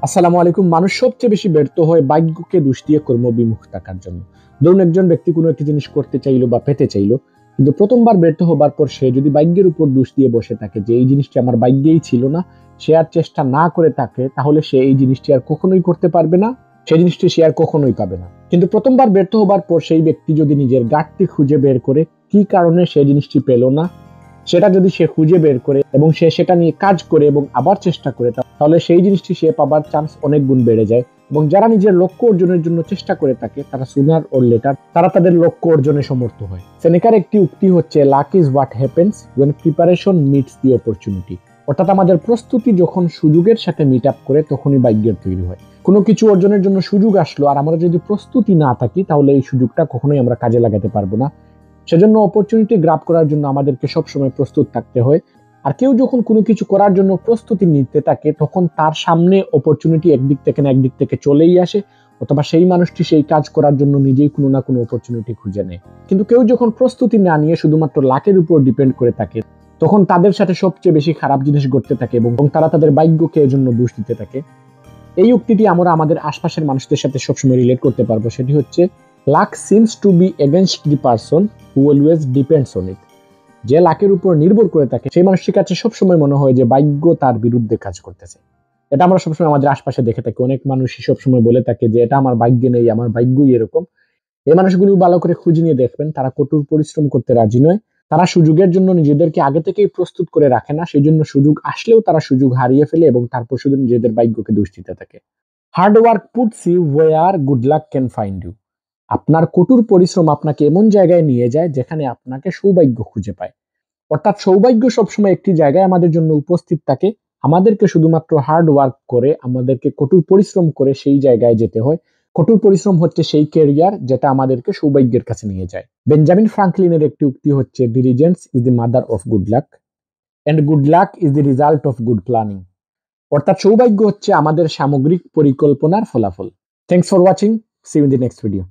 আসসালামু আলাইকুম। মানুষ সবচেয়ে বেশি ব্যর্থ হয় ভাগ্যকে দোষ দিয়ে কর্মবিমুখ থাকার জন্য। ধরুন একজন ব্যক্তি কোনো একটা জিনিস করতে চাইলো বা পেতে চাইলো, কিন্তু প্রথমবার ব্যর্থ হবার পর সে যদি ভাগ্যের উপর দোষ দিয়ে বসে থাকে যে এই জিনিসটি আমার ভাগ্যেই ছিল না, সে আর চেষ্টা না করে থাকে, তাহলে সে এই জিনিসটি আর কখনোই করতে পারবে না, সেই জিনিসটি সে আর কখনোই পাবে না। কিন্তু প্রথমবার ব্যর্থ হবার পর সেই ব্যক্তি যদি নিজের ঘাটতি খুঁজে বের করে কি কারণে সে জিনিসটি পেল না, সেটা যদি সে খুঁজে বের করে এবং সে সেটা নিয়ে কাজ করে এবং আবার চেষ্টা করে, তাহলে সেই জিনিসটি সে পাবার চান্স অনেক গুণ বেড়ে যায়। এবং যারা নিজের লক্ষ্য অর্জনের জন্য চেষ্টা করে থাকে, তারা সুনার ওর লেটার তারা তাদের লক্ষ্য অর্জনে সমর্থ হয়। সেনেকার একটি উক্তি হচ্ছে, luck is what happens when preparation meets the opportunity. অর্থাৎ আমাদের প্রস্তুতি যখন সুযোগের সাথে মিট আপ করে, তখনই ভাগ্যের তৈরি হয়। কোনো কিছু অর্জনের জন্য সুযোগ আসলো আর আমরা যদি প্রস্তুতি না থাকি, তাহলে এই সুযোগটা কখনোই আমরা কাজে লাগাতে পারবো না। সেজন্য অপরচুনিটি গ্রাব করার জন্য আমাদেরকে সবসময় প্রস্তুত থাকতে হয়। আর কেউ যখন কোনো কিছু করার জন্য প্রস্তুতি নিতে থাকে, তখন তার সামনে অপরচুনিটি একদিক থেকে না একদিক থেকে চলেই আসে, অথবা সেই মানুষটি সেই কাজ করার জন্য নিজেই কোনো না কোনো অপরচুনিটি খুঁজে নেয়। কিন্তু কেউ যখন প্রস্তুতি না নিয়ে শুধুমাত্র লাকের উপর ডিপেন্ড করে থাকে, তখন তাদের সাথে সবচেয়ে বেশি খারাপ জিনিস ঘটতে থাকে এবং তারা তাদের ভাগ্যকে এজন্য দোষ দিতে থাকে। এই উক্তিটি আমরা আমাদের আশপাশের মানুষদের সাথে সবসময় রিলেট করতে পারবো। সেটি হচ্ছে, lakh seems to B against the person who always depends on it. যে লাকের উপর নির্ভর করে থাকে, সেই মানুষটির কাছে সবসময় মনে হয় যে ভাগ্য তার বিরুদ্ধে কাজ করতেছে। এটা আমরা সবসময় আমাদের আশপাশে দেখে থাকি। অনেক মানুষই সবসময় বলে থাকে যে এটা আমার ভাগ্যে নেই, আমার ভাগ্যই এরকম। এই মানুষগুলো ভালো করে খুঁজে নিয়ে দেখবেন, তারা কঠোর পরিশ্রম করতে রাজি নয়। তারা সুযোগের জন্য নিজেদেরকে আগে থেকেই প্রস্তুত করে রাখে না, সেই জন্য সুযোগ আসলেও তারা সুযোগ হারিয়ে ফেলে এবং তারপর শুধু নিজেদের ভাগ্যকে দোষ দিতে থাকে। Hard work puts you where good luck can find you. আপনার কঠোর পরিশ্রম আপনাকে এমন জায়গায় নিয়ে যায় যেখানে আপনাকে সৌভাগ্য খুঁজে পায়। অর্থাৎ সৌভাগ্য সবসময় একটি জায়গায় আমাদের জন্য উপস্থিত থাকে। আমাদেরকে শুধুমাত্র হার্ড ওয়ার্ক করে, আমাদেরকে কঠোর পরিশ্রম করে সেই জায়গায় যেতে হয়। কঠোর পরিশ্রম হচ্ছে সেই ক্যারিয়ার যেটা আমাদেরকে সৌভাগ্যের কাছে নিয়ে যায়। বেঞ্জামিন ফ্রাঙ্কলিনের একটি উক্তি হচ্ছে, diligence is the mother of good luck and good luck is the result of good planning. অর্থাৎ সৌভাগ্য হচ্ছে আমাদের সামগ্রিক পরিকল্পনার ফলাফল। Thanks for watching. See you in the next video.